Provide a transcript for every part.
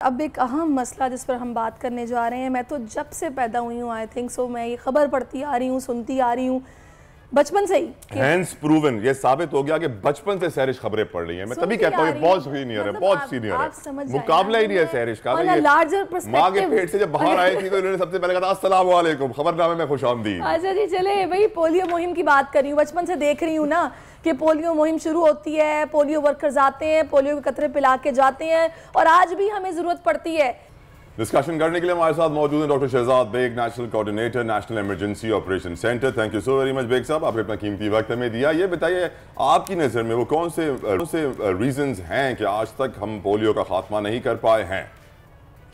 अब एक अहम मसला जिस पर हम बात करने जा रहे हैं, मैं तो जब से पैदा हुई हूँ आई थिंक सो मैं ये खबर पढ़ती आ रही हूँ, सुनती आ रही हूँ बचपन से ही। हैंस प्रूवन, ये साबित हो गया कि बचपन से सहरिश खबरें पढ़ रही हैं। मैं तभी कहता हूँ ये बहुत सीनियर है, बहुत सीनियर है, मुकाबला ही नहीं है सहरिश का। माँ के पेट से जब बाहर आई थी तो इन्होंने सबसे पहले कहा अस्सलाम वालेकुम, खबरनामे में खुशामदीद। अच्छा जी, चले भाई पोलियो मुहिम की बात कर रही हूँ, बचपन से देख रही हूँ ना कि पोलियो मुहिम शुरू होती है, पोलियो वर्कर्स आते हैं, पोलियो के कतरे पिला के जाते हैं और आज भी हमें जरूरत पड़ती है। डिस्कशन करने के लिए हमारे साथ मौजूद हैं doctor Shahzad Baig, national coordinator, national emergency operation centre. Thank you so very much Baig साहब, आपने अपना कीमती वक्त हमें दिया। ये बताइए आपकी नज़र में वो कौन से रीजंस हैं कि आज तक हम पोलियो का खात्मा नहीं कर पाए हैं,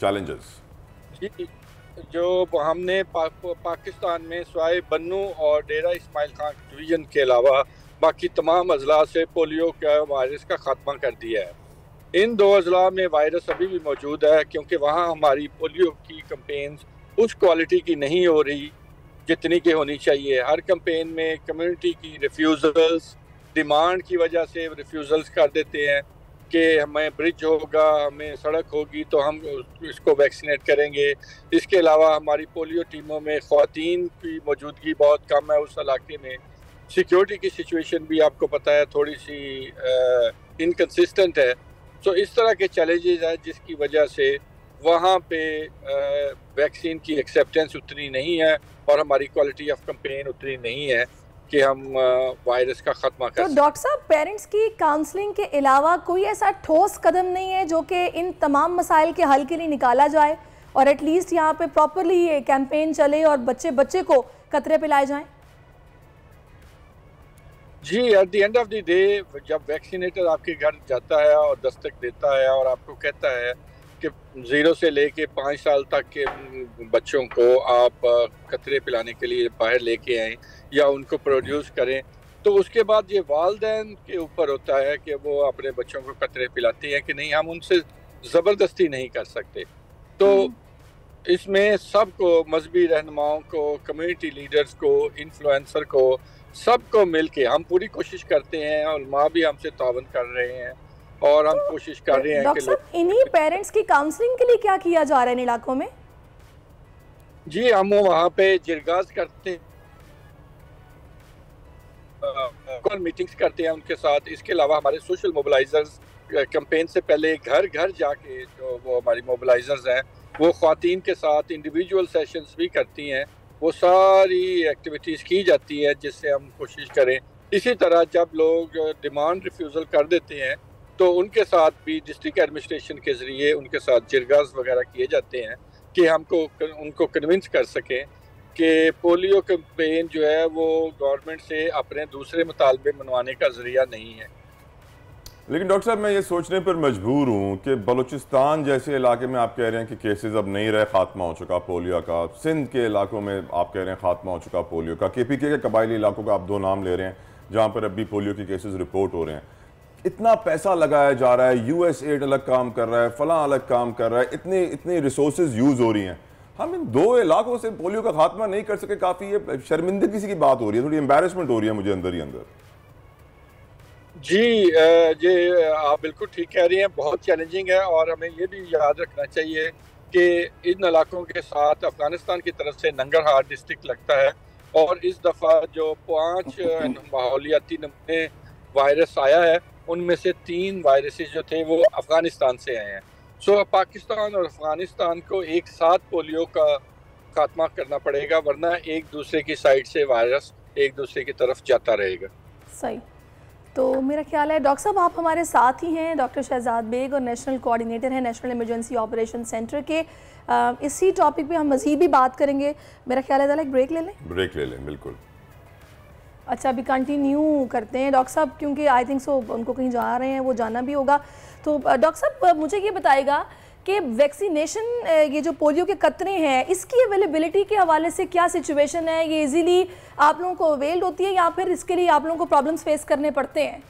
चैलेंजेस? जी, जो हमने पाकिस्तान में स्वाय बन्नू और डेरा इस्माइल खान डिवीज़न के अलावा बाकी तमाम अजला से पोलियो का वायरस का खात्मा कर दिया है। इन दो अजला में वायरस अभी भी मौजूद है क्योंकि वहाँ हमारी पोलियो की कंपेन्स उस क्वालिटी की नहीं हो रही जितनी की होनी चाहिए। हर कंपेन में कम्युनिटी की रिफ्यूज़ल्स, डिमांड की वजह से रिफ्यूज़ल्स कर देते हैं कि हमें ब्रिज होगा, हमें सड़क होगी तो हम इसको वैक्सीनेट करेंगे। इसके अलावा हमारी पोलियो टीमों में ख़वातीन की मौजूदगी बहुत कम है उस इलाके में। सिक्योरिटी की सिचुएशन भी आपको पता है थोड़ी सी इनकन्सिस्टेंट है। तो इस तरह के चैलेंजेस हैं जिसकी वजह से वहाँ पे वैक्सीन की एक्सेप्टेंस उतनी नहीं है और हमारी क्वालिटी ऑफ कंपेन उतनी नहीं है कि हम वायरस का खात्मा कर तो डॉक्टर साहब, पेरेंट्स की काउंसलिंग के अलावा कोई ऐसा ठोस कदम नहीं है जो कि इन तमाम मसाइल के हल के लिए निकाला जाए और एटलीस्ट यहाँ पे प्रॉपरली ये कैंपेन चले और बच्चे बच्चे को कतरे पिलाए जाएं? जी, at the end of the day जब वैक्सीनेटर आपके घर जाता है और दस्तक देता है और आपको कहता है कि 0 से लेके 5 साल तक के बच्चों को आप कतरे पिलाने के लिए बाहर लेके आएँ या उनको प्रोड्यूस करें, तो उसके बाद ये वालिदैन के ऊपर होता है कि वो अपने बच्चों को कतरे पिलाते हैं कि नहीं, हम उनसे ज़बरदस्ती नहीं कर सकते। तो इसमें सबको, मजहबी रहनुमाओं को, कम्युनिटी लीडर्स को, इन्फ्लुएंसर को, सबको मिलके हम पूरी कोशिश करते हैं और माँ भी हमसे तावन कर रहे हैं और हम कोशिश कर रहे हैं कि इन्हीं पेरेंट्स की काउंसलिंग के लिए क्या किया जा रहा है इन इलाकों में? जी, हम वहाँ पे जिरगाज करते हैं, मीटिंग्स करते हैं उनके साथ। इसके अलावा हमारे सोशल मोबिलाइजर्स कैंपेन से पहले घर घर जाके जो वो हमारी मोबिलाइजर्स हैं वो ख़वातीन के साथ इंडिविजुअल सेशंस भी करती हैं। वो सारी एक्टिविटीज़ की जाती है जिससे हम कोशिश करें। इसी तरह जब लोग डिमांड रिफ्यूज़ल कर देते हैं तो उनके साथ भी डिस्ट्रिक्ट एडमिनिस्ट्रेशन के ज़रिए उनके साथ जिरगाज वगैरह किए जाते हैं कि हमको उनको कन्विंस कर सकें कि पोलियो कैंपेन जो है वो गवर्नमेंट से अपने दूसरे मुतालबे मनवाने का ज़रिया नहीं है। लेकिन डॉक्टर साहब, मैं ये सोचने पर मजबूर हूँ कि बलूचिस्तान जैसे इलाके में आप कह रहे हैं कि केसेस अब नहीं रहे, खात्मा हो चुका पोलियो का। सिंध के इलाकों में आप कह रहे हैं खात्मा हो चुका पोलियो का। KPK के कबायली इलाकों का आप 2 नाम ले रहे हैं जहाँ पर अभी पोलियो के केसेस रिपोर्ट हो रहे हैं। इतना पैसा लगाया जा रहा है, USAID अलग काम कर रहा है, फलां अलग काम कर रहा है, इतनी रिसोर्सेज यूज़ हो रही हैं, हम इन 2 इलाकों से पोलियो का खात्मा नहीं कर सके। काफ़ी ये शर्मिंदगी किसी की बात हो रही है, थोड़ी एम्बेरसमेंट हो रही है मुझे अंदर ही अंदर। जी, ये आप बिल्कुल ठीक कह रही हैं, बहुत चैलेंजिंग है और हमें ये भी याद रखना चाहिए कि इन इलाकों के साथ अफ़गानिस्तान की तरफ से नंगरहार डिस्ट्रिक्ट लगता है और इस दफ़ा जो 5 माहौलियाती नमूने वायरस आया है उनमें से 3 वायरसेस जो थे वो अफ़गानिस्तान से आए हैं। सो पाकिस्तान और अफ़गानिस्तान को एक साथ पोलियो का खात्मा करना पड़ेगा, वरना एक दूसरे की साइड से वायरस एक दूसरे की तरफ जाता रहेगा। सही। तो मेरा ख्याल है डॉक्टर साहब आप हमारे साथ ही हैं, डॉक्टर शहजाद बेग, और नेशनल कोऑर्डिनेटर हैं नेशनल इमरजेंसी ऑपरेशन सेंटर के। इसी टॉपिक पे हम मज़ीद भी बात करेंगे। मेरा ख्याल है एक ब्रेक ले लें। ब्रेक ले लें, बिल्कुल। अच्छा, अभी कंटिन्यू करते हैं डॉक्टर साहब, क्योंकि आई थिंक सो उनको कहीं जा रहे हैं, वो जाना भी होगा। तो डॉक्टर साहब मुझे ये बताएगा कि वैक्सीनेशन, ये जो पोलियो के कतरे हैं, इसकी अवेलेबिलिटी के हवाले से क्या सिचुएशन है? ये इजीली आप लोगों को अवेल्ड होती है या फिर इसके लिए आप लोगों को प्रॉब्लम्स फेस करने पड़ते हैं?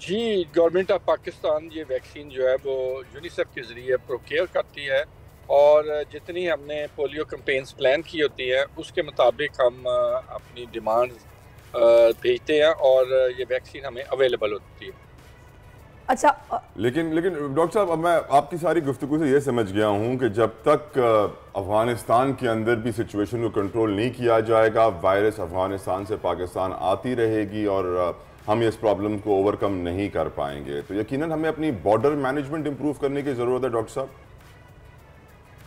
जी, गवर्नमेंट ऑफ पाकिस्तान ये वैक्सीन जो है वो यूनिसेफ के ज़रिए प्रोक्योर करती है और जितनी हमने पोलियो कैंपेन्स प्लान की होती है उसके मुताबिक हम अपनी डिमांड भेजते हैं और ये वैक्सीन हमें अवेलेबल होती है। अच्छा लेकिन डॉक्टर साहब, अब मैं आपकी सारी गुफ्तगू से ये समझ गया हूँ कि जब तक अफगानिस्तान के अंदर भी सिचुएशन को कंट्रोल नहीं किया जाएगा, वायरस अफगानिस्तान से पाकिस्तान आती रहेगी और हम इस प्रॉब्लम को ओवरकम नहीं कर पाएंगे। तो यकीनन हमें अपनी बॉर्डर मैनेजमेंट इंप्रूव करने की ज़रूरत है डॉक्टर साहब।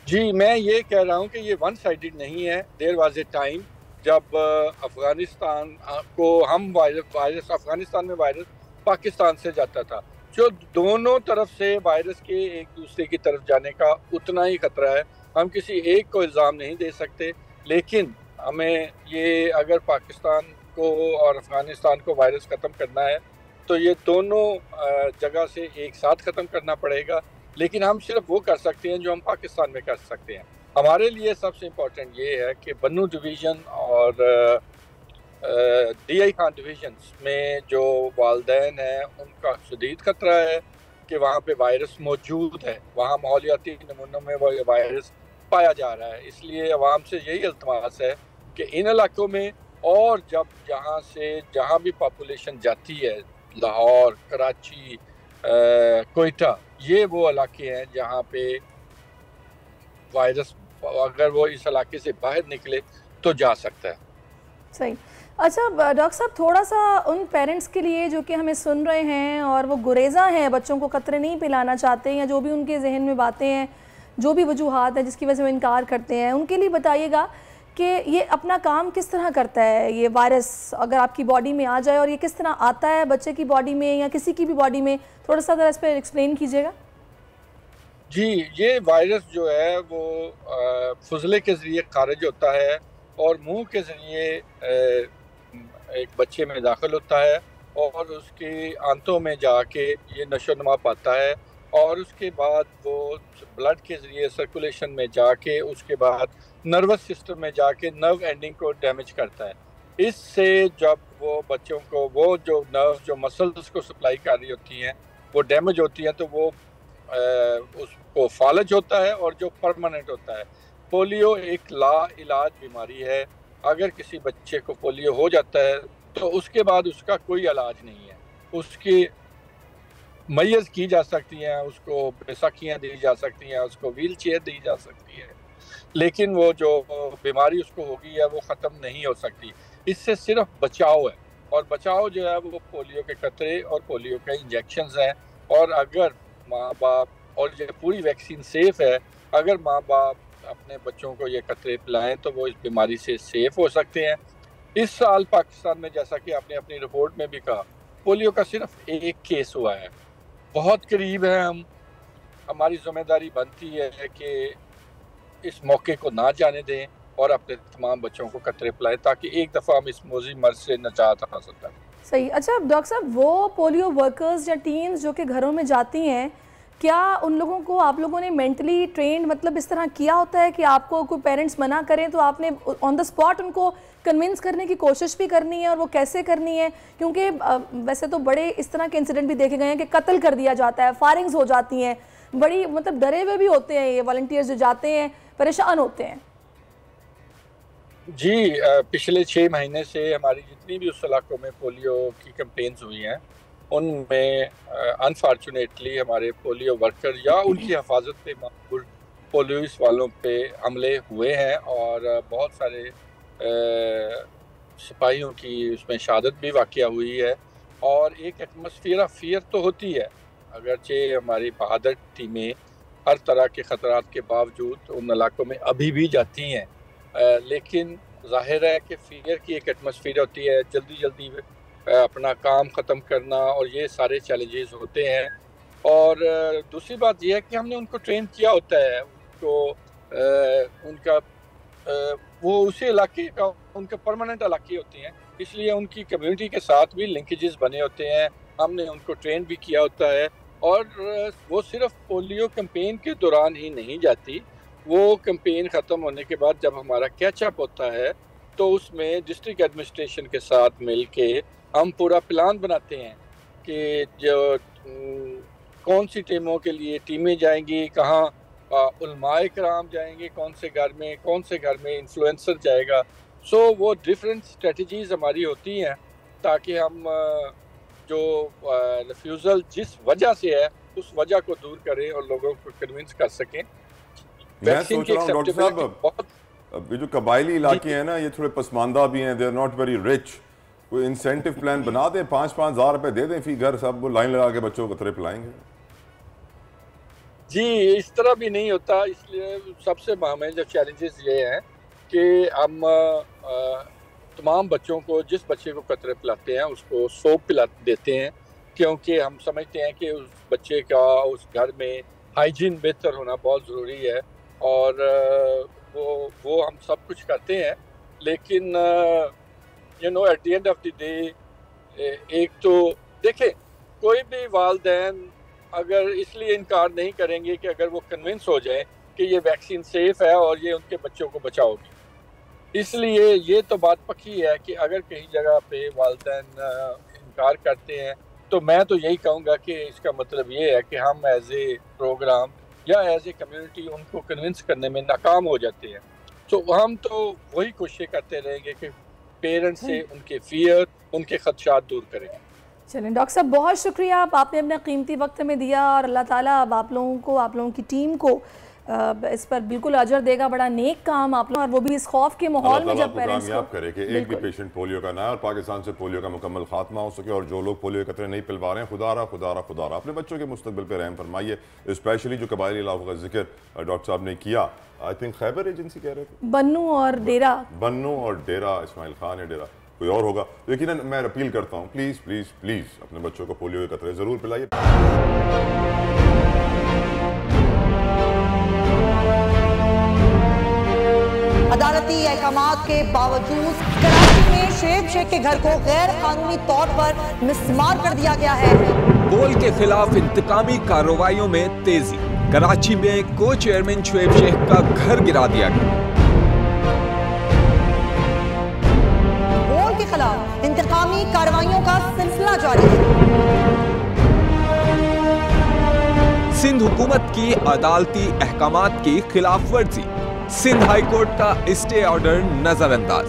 जी, मैं ये कह रहा हूँ कि ये वन साइडेड नहीं है। देयर वाज ए टाइम जब अफगानिस्तान को हम वायरस अफगानिस्तान में वायरस पाकिस्तान से जाता था, जो दोनों तरफ से वायरस के एक दूसरे की तरफ जाने का उतना ही खतरा है। हम किसी एक को इल्ज़ाम नहीं दे सकते, लेकिन हमें ये अगर पाकिस्तान को और अफगानिस्तान को वायरस ख़त्म करना है तो ये दोनों जगह से एक साथ ख़त्म करना पड़ेगा। लेकिन हम सिर्फ वो कर सकते हैं जो हम पाकिस्तान में कर सकते हैं। हमारे लिए सबसे इम्पोर्टेंट ये है कि बन्नू डिवीज़न और DI खान डिवीज़न में जो वालदैन हैं उनका शदीद ख़तरा है कि वहाँ पे वायरस मौजूद है, वहाँ माहौलियाती नमूनों में वो वायरस पाया जा रहा है। इसलिए अवाम से यही इल्तमास है कि इन इलाकों में और जहाँ भी पॉपुलेशन जाती है, लाहौर, कराची, कोयटा, ये वो इलाके हैं जहाँ पे वायरस अगर वो इस इलाके से बाहर निकले तो जा सकता है। सही। अच्छा डॉक्टर साहब, थोड़ा सा उन पेरेंट्स के लिए जो कि हमें सुन रहे हैं और वो गुरेज़ा हैं, बच्चों को कतरे नहीं पिलाना चाहते या जो भी उनके जहन में बातें हैं, जो भी वजूहात है जिसकी वजह से वो इनकार करते हैं, उनके लिए बताइएगा कि ये अपना काम किस तरह करता है, ये वायरस अगर आपकी बॉडी में आ जाए और ये किस तरह आता है बच्चे की बॉडी में या किसी की भी बॉडी में, थोड़ा सा ज़रा इस पर एक्सप्लेन कीजिएगा। जी, ये वायरस जो है वो फुजले के ज़रिए खारिज होता है और मुंह के ज़रिए एक बच्चे में दाखिल होता है और उसके आंतों में जाके ये नशोनुमा पाता है और उसके बाद वो ब्लड के ज़रिए सर्कुलेशन में जाके उसके बाद नर्वस सिस्टम में जाके नर्व एंडिंग को डैमेज करता है। इससे जब वो बच्चों को वो जो नर्व जो मसल्स को सप्लाई कर रही होती हैं वो डैमेज होती हैं तो वो उसको फालज होता है और जो परमानेंट होता है। पोलियो एक ला इलाज बीमारी है। अगर किसी बच्चे को पोलियो हो जाता है तो उसके बाद उसका कोई इलाज नहीं है। उसकी मैय्यज़ की जा सकती हैं, उसको बैसाखियाँ दी जा सकती हैं, उसको व्हील चेयर दी जा सकती है, लेकिन वो जो बीमारी उसको होगी है वो ख़त्म नहीं हो सकती। इससे सिर्फ बचाव है और बचाव जो है वो पोलियो के कतरे और पोलियो के इंजेक्शंस हैं। और अगर माँ बाप, और ये पूरी वैक्सीन सेफ़ है, अगर माँ बाप अपने बच्चों को ये कतरे पिलाएं तो वो इस बीमारी से सेफ़ हो सकते हैं। इस साल पाकिस्तान में, जैसा कि आपने अपनी रिपोर्ट में भी कहा, पोलियो का सिर्फ एक केस हुआ है। बहुत करीब है हम। हमारी जिम्मेदारी बनती है कि इस मौके को ना जाने दें और अपने तमाम बच्चों को कतरे पिलाएं ताकि एक दफ़ा हम इस मोजी मर्ज से निजात हासिल करें। सही। अच्छा डॉक्टर साहब, वो पोलियो वर्कर्स या टीम्स जो कि घरों में जाती हैं, क्या उन लोगों को आप लोगों ने मेंटली ट्रेंड मतलब इस तरह किया होता है कि आपको कोई पेरेंट्स मना करें तो आपने ऑन द स्पॉट उनको कन्विंस करने की कोशिश भी करनी है और वो कैसे करनी है? क्योंकि वैसे तो बड़े इस तरह के इंसिडेंट भी देखे गए हैं कि कत्ल कर दिया जाता है, फायरिंग्स हो जाती हैं, बड़ी मतलब डरे हुए भी होते हैं ये वॉलंटियर्स जो जाते हैं, परेशान होते हैं। जी, पिछले 6 महीने से हमारी जितनी भी उस इलाकों में पोलियो की कैंपेन्स हुई हैं उनमें अनफॉर्चुनेटली हमारे पोलियो वर्कर या उनकी हिफाजत पे मामूल पुलिस वालों पे हमले हुए हैं और बहुत सारे सिपाहियों की उसमें शहादत भी वाक़या हुई है। और एक एटमॉस्फेयर ऑफ फियर तो होती है, अगरचे हमारी बहादुर टीमें हर तरह के ख़तरात के बावजूद उन इलाकों में अभी भी जाती हैं, लेकिन ज़ाहिर है कि फियर की एक एटमॉस्फेयर होती है, जल्दी जल्दी अपना काम ख़त्म करना और ये सारे चैलेंजेस होते हैं। और दूसरी बात यह है कि हमने उनको ट्रेन किया होता है, उनको उनका वो उसी इलाके का उनके परमानेंट इलाके होते हैं, इसलिए उनकी कम्युनिटी के साथ भी लिंकेजेस बने होते हैं। हमने उनको ट्रेन भी किया होता है और वो सिर्फ पोलियो कैंपेन के दौरान ही नहीं जाती, वो कैंपेन ख़त्म होने के बाद जब हमारा कैचअप होता है तो उसमें डिस्ट्रिक्ट एडमिनिस्ट्रेशन के साथ मिल के हम पूरा प्लान बनाते हैं कि जो कौन सी टीमों के लिए टीमें जाएंगी, कहाँ उलमाए कराम जाएंगे, कौन से घर में इन्फ्लुएंसर जाएगा। सो वो डिफरेंट स्ट्रेटजीज़ हमारी होती हैं ताकि हम जो रिफ्यूज़ल जिस वजह से है उस वजह को दूर करें और लोगों को कन्विंस कर सकें। मैं सोच रहा हूँ डॉक्टर साहब, ये जो कबायली इलाके हैं ना, ये थोड़े पसमानदा भी हैं, they are not very rich, कोई इंसेंटिव प्लान बना दें, 5-5 हज़ार रुपए दे दें फी घर, सब वो लाइन लगा के बच्चों को कतरे पिलाएंगे। जी, इस तरह भी नहीं होता, इसलिए सबसे हमें जो चैलेंजेस ये हैं कि हम तमाम बच्चों को, जिस बच्चे को कतरे पिलाते हैं उसको सोप पिला देते हैं, क्योंकि हम समझते हैं कि उस बच्चे का उस घर में हाइजीन बेहतर होना बहुत ज़रूरी है। और वो हम सब कुछ करते हैं, लेकिन you know at the end of the day एक तो देखें, कोई भी वालिदैन अगर इसलिए इनकार नहीं करेंगे कि अगर वो कन्विंस हो जाए कि ये वैक्सीन सेफ़ है और ये उनके बच्चों को बचाओगी, इसलिए ये तो बात पक्की है कि अगर कहीं जगह पे वालिदैन इनकार करते हैं तो मैं तो यही कहूँगा कि इसका मतलब ये है कि हम एज ए प्रोग्राम या एज ए कम्युनिटी उनको कन्विंस करने में नाकाम हो जाते हैं। तो हम तो वही कोशिश करते रहेंगे कि पेरेंट्स से उनके फियर, उनके खदशात दूर करेंगे। चलें डॉक्टर साहब, बहुत शुक्रिया, आपने अपना कीमती वक्त में दिया और अल्लाह ताला अब आप लोगों की टीम को इस पर बिल्कुल अजर देगा। बड़ा नेक काम आप लोग, और वो भी इस खौफ के माहौल में जब पेरेंट्स को करे कि एक भी पेशेंट पोलियो का ना और पाकिस्तान से पोलियो का मुकम्मल खात्मा हो सके, और जो लोग पोलियो कतरे नहीं पिलवा रहे हैं, खुदा रहा अपने बच्चों के मुस्तकबिल पर रहम फरमाइए। स्पेशली जो कबायली इलाकों का जिक्र डॉक्टर साहब ने किया, आई थिंक खैबर एजेंसी कह रहे थे, बन्नू और डेरा इस्माइल खान है, डेरा कोई और होगा। लेकिन मैं अपील करता हूँ, प्लीज़ प्लीज़ प्लीज़ अपने बच्चों को पोलियो के कतरे ज़रूर पिलाइए। अदालती अहकामात के बावजूद कराची में शुएब शेख के घर को गैर कानूनी तौर पर मिसमार कर दिया गया है। बोल के खिलाफ इंतकामी कार्रवाइयों में तेजी, कराची में को चेयरमैन शुएब शेख का घर गिरा दिया गया। बोल के खिलाफ इंतकामी कार्रवाइयों का सिलसिला जारी है। सिंध हुकूमत की अदालती अहकामात की खिलाफ वर्जी, सिंध हाई कोर्ट का स्टे ऑर्डर नजरअंदाज।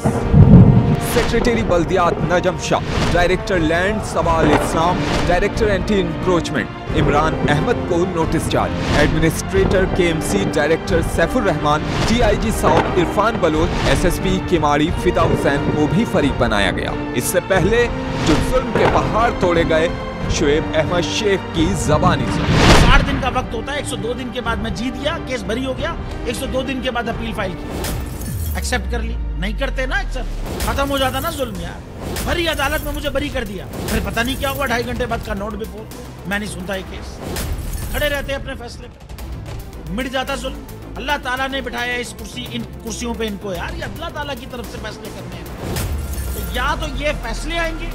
सेक्रेटरी बल्दियात Najam Shah, director land Sawal Islam, director anti encroachment Imran Ahmed को नोटिस जारी। Administrator KMC director Saifur Rehman, DIG south Irfan Baloch, SSP Keamari Fida Hussain को भी फरीक बनाया गया। इससे पहले जो जुल्म के पहाड़ तोड़े गए, शुएब अहमद शेख की जबानी 60 दिन का वक्त होता है, 102 दिन के बाद मैं जीत गया, केस बरी हो गया, 102 दिन के बाद अपील फाइल की, एक्सेप्ट कर ली। नहीं करते ना एक्सेप्ट, खत्म हो जाता ना जुल्म यार। भरी अदालत में मुझे बरी कर दिया, फिर पता नहीं क्या हुआ, 2.5 घंटे बाद का नोट बिफोर, मैं नहीं सुनता ये केस, खड़े रहते अपने फैसले पे, मिट जाता जुल्म। अल्लाह ताला ने बिठाया इस कुर्सी, इन कुर्सियों पे इनको यार, ये अल्लाह ताला की तरफ से फैसले करने हैं। तो या तो ये फैसले आएंगे,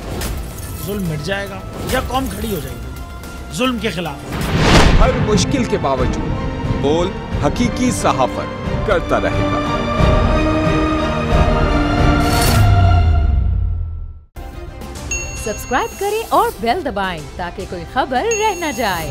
जुल्म मिट जाएगा, या कौम खड़ी हो जाएगी जुल्म के खिलाफ। हर मुश्किल के बावजूद बोल हकीकी सहाफत करता रहेगा। सब्सक्राइब करें और बेल दबाएं ताकि कोई खबर रह न जाए।